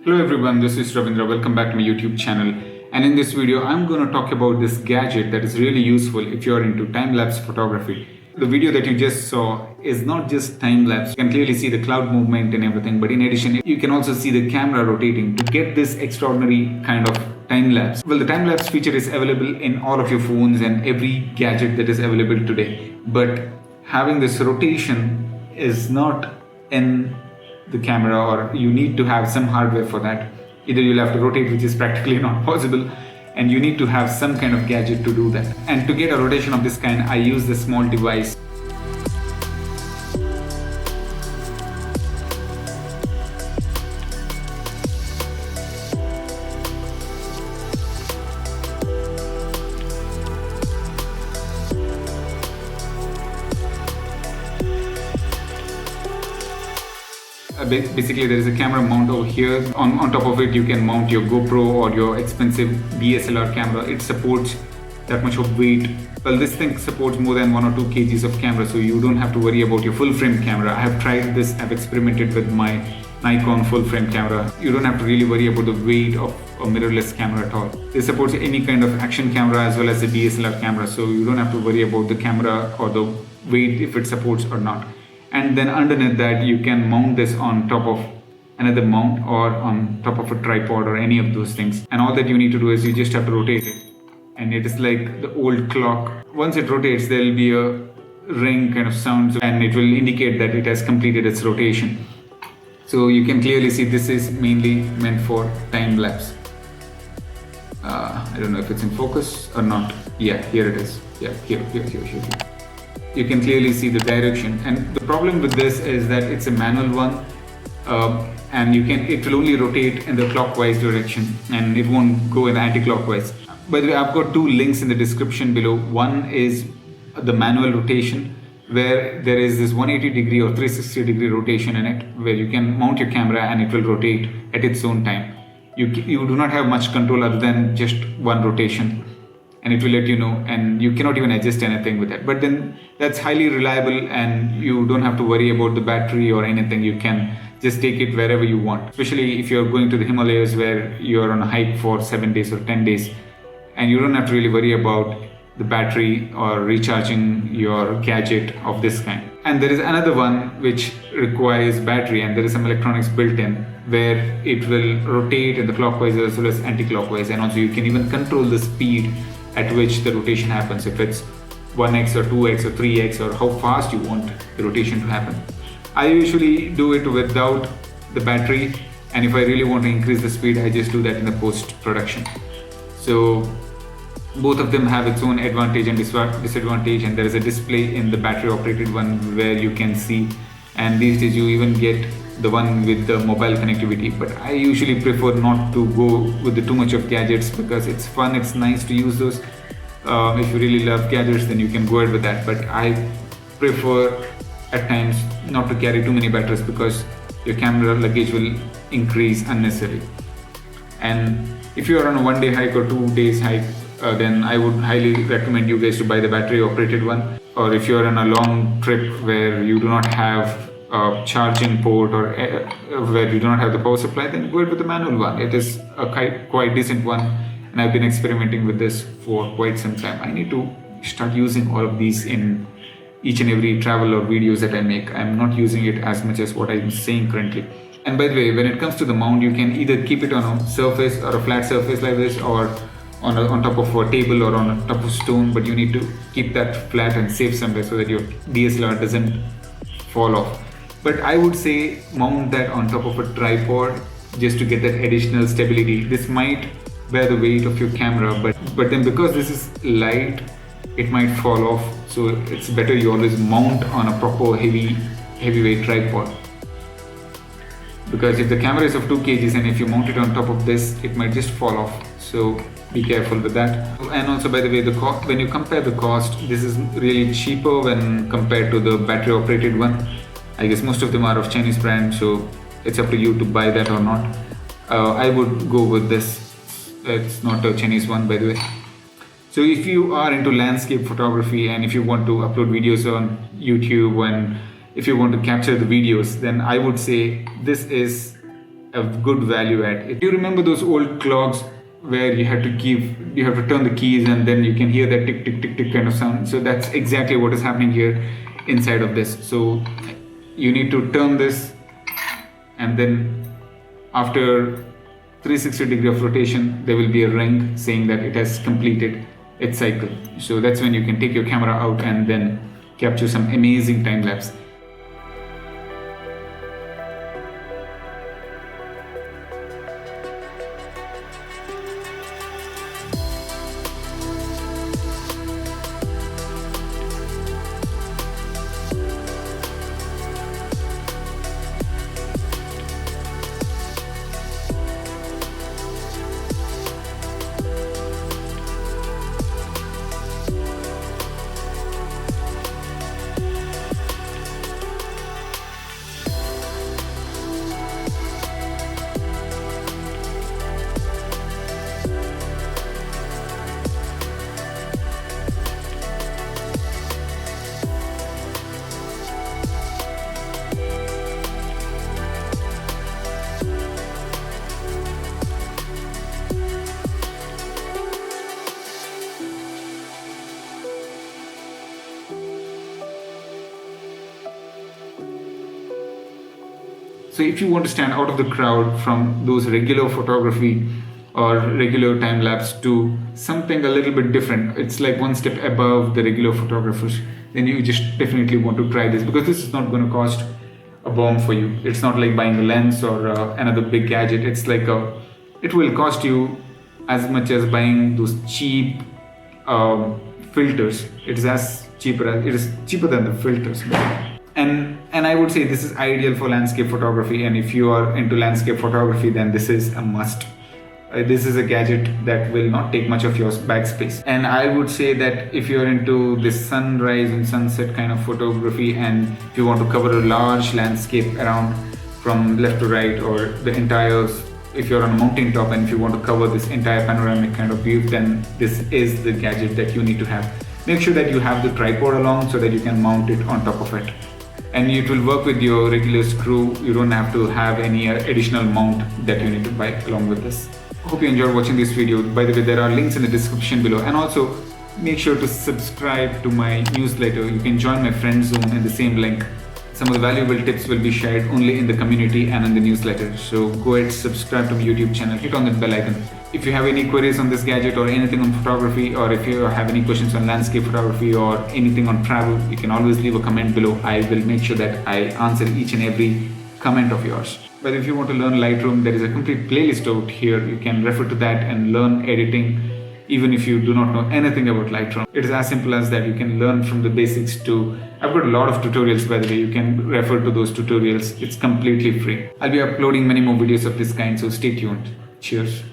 Hello everyone, this is Ravindra. Welcome back to my YouTube channel. And in this video, I'm going to talk about this gadget that is really useful if you're into time-lapse photography. The video that you just saw is not just time-lapse. You can clearly see the cloud movement and everything, but in addition, you can also see the camera rotating to get this extraordinary kind of time-lapse. Well, the time-lapse feature is available in all of your phones and every gadget that is available today. But having this rotation is not in the camera, or you need to have some hardware for that. Either you'll have to rotate, which is practically not possible, and you need to have some kind of gadget to do that. And to get a rotation of this kind, I use this small device. Basically, there is a camera mount over here. On top of it, you can mount your GoPro or your expensive DSLR camera. It supports that much of weight. Well, this thing supports more than 1 or 2 kgs of camera, so you don't have to worry about your full frame camera. I have tried this, I've experimented with my Nikon full frame camera. You don't have to really worry about the weight of a mirrorless camera at all. This supports any kind of action camera as well as the DSLR camera, so you don't have to worry about the camera or the weight if it supports or not. And then underneath that, you can mount this on top of another mount or on top of a tripod or any of those things. And all that you need to do is you just have to rotate it. And it is like the old clock. Once it rotates, there will be a ring kind of sound, and it will indicate that it has completed its rotation. So you can clearly see this is mainly meant for time lapse. I don't know if it's in focus or not. Yeah, here it is. Yeah, here. You can clearly see the direction, and the problem with this is that it's a manual one, and it will only rotate in the clockwise direction and it won't go in the anti-clockwise. By the way, I've got 2 links in the description below. One is the manual rotation, where there is this 180 degree or 360 degree rotation in it, where you can mount your camera and it will rotate at its own time. You do not have much control other than just one rotation, and it will let you know, and you cannot even adjust anything with that. But then that's highly reliable, and you don't have to worry about the battery or anything. You can just take it wherever you want, especially if you're going to the Himalayas where you're on a hike for 7 days or 10 days, and you don't have to really worry about the battery or recharging your gadget of this kind. And there is another one which requires battery, and there is some electronics built in where it will rotate in the clockwise as well as anti-clockwise, and also you can even control the speed at which the rotation happens, if it's 1x or 2x or 3x, or how fast you want the rotation to happen. I usually do it without the battery, and if I really want to increase the speed, I just do that in the post-production. So both of them have its own advantage and disadvantage, and there is a display in the battery operated one where you can see, and these days you even get the one with the mobile connectivity. But I usually prefer not to go with too much of gadgets, because it's fun, it's nice to use those. If you really love gadgets, then you can go ahead with that, but I prefer at times not to carry too many batteries, because your camera luggage will increase unnecessarily. And if you are on a 1-day hike or 2 days hike, then I would highly recommend you guys to buy the battery operated one. Or if you're on a long trip where you do not have a charging port, or where you do not have the power supply, then go ahead with the manual one. It is a quite decent one, and I've been experimenting with this for quite some time. I need to start using all of these in each and every travel or videos that I make. I'm not using it as much as what I'm saying currently. And by the way, when it comes to the mount, you can either keep it on a surface or a flat surface like this, or on top of a table or on top of stone, but you need to keep that flat and safe somewhere so that your DSLR doesn't fall off. But I would say mount that on top of a tripod just to get that additional stability. This might bear the weight of your camera, but then because this is light, it might fall off. So it's better you always mount on a proper heavyweight tripod. Because if the camera is of 2 kgs and if you mount it on top of this, it might just fall off. So be careful with that. And also, by the way, when you compare the cost, this is really cheaper when compared to the battery operated one. I guess most of them are of Chinese brand, so it's up to you to buy that or not. I would go with this. It's not a Chinese one, by the way. So if you are into landscape photography, and if you want to upload videos on YouTube, and if you want to capture the videos, then I would say this is a good value add. If you remember those old clocks where you have to turn the keys and then you can hear that tick tick tick tick kind of sound. So that's exactly what is happening here inside of this. So you need to turn this, and then after 360-degree of rotation there will be a ring saying that it has completed its cycle. So that's when you can take your camera out and then capture some amazing time lapse. So if you want to stand out of the crowd from those regular photography or regular time lapse to something a little bit different, it's like one step above the regular photographers, then you just definitely want to try this, because this is not going to cost a bomb for you. It's not like buying a lens or another big gadget. It's like it will cost you as much as buying those cheap filters. It is cheaper than the filters. And I would say this is ideal for landscape photography, and if you are into landscape photography, then this is a must. This is a gadget that will not take much of your backspace. And I would say that if you're into this sunrise and sunset kind of photography, and if you want to cover a large landscape around from left to right, or the entire, if you're on a mountain top and if you want to cover this entire panoramic kind of view, then this is the gadget that you need to have. Make sure that you have the tripod along so that you can mount it on top of it. And it will work with your regular screw. You don't have to have any additional mount that you need to buy along with this. Hope you enjoyed watching this video. By the way, there are links in the description below, and also make sure to subscribe to my newsletter. You can join my friend zone in the same link. Some of the valuable tips will be shared only in the community and in the newsletter. So go ahead, subscribe to my YouTube channel, hit on that bell icon. If you have any queries on this gadget or anything on photography, or if you have any questions on landscape photography or anything on travel, you can always leave a comment below. I will make sure that I answer each and every comment of yours. But if you want to learn Lightroom, there is a complete playlist out here. You can refer to that and learn editing, even if you do not know anything about Lightroom. It is as simple as that. You can learn from the basics to, I've got a lot of tutorials, by the way. You can refer to those tutorials. It's completely free. I'll be uploading many more videos of this kind, so stay tuned. Cheers.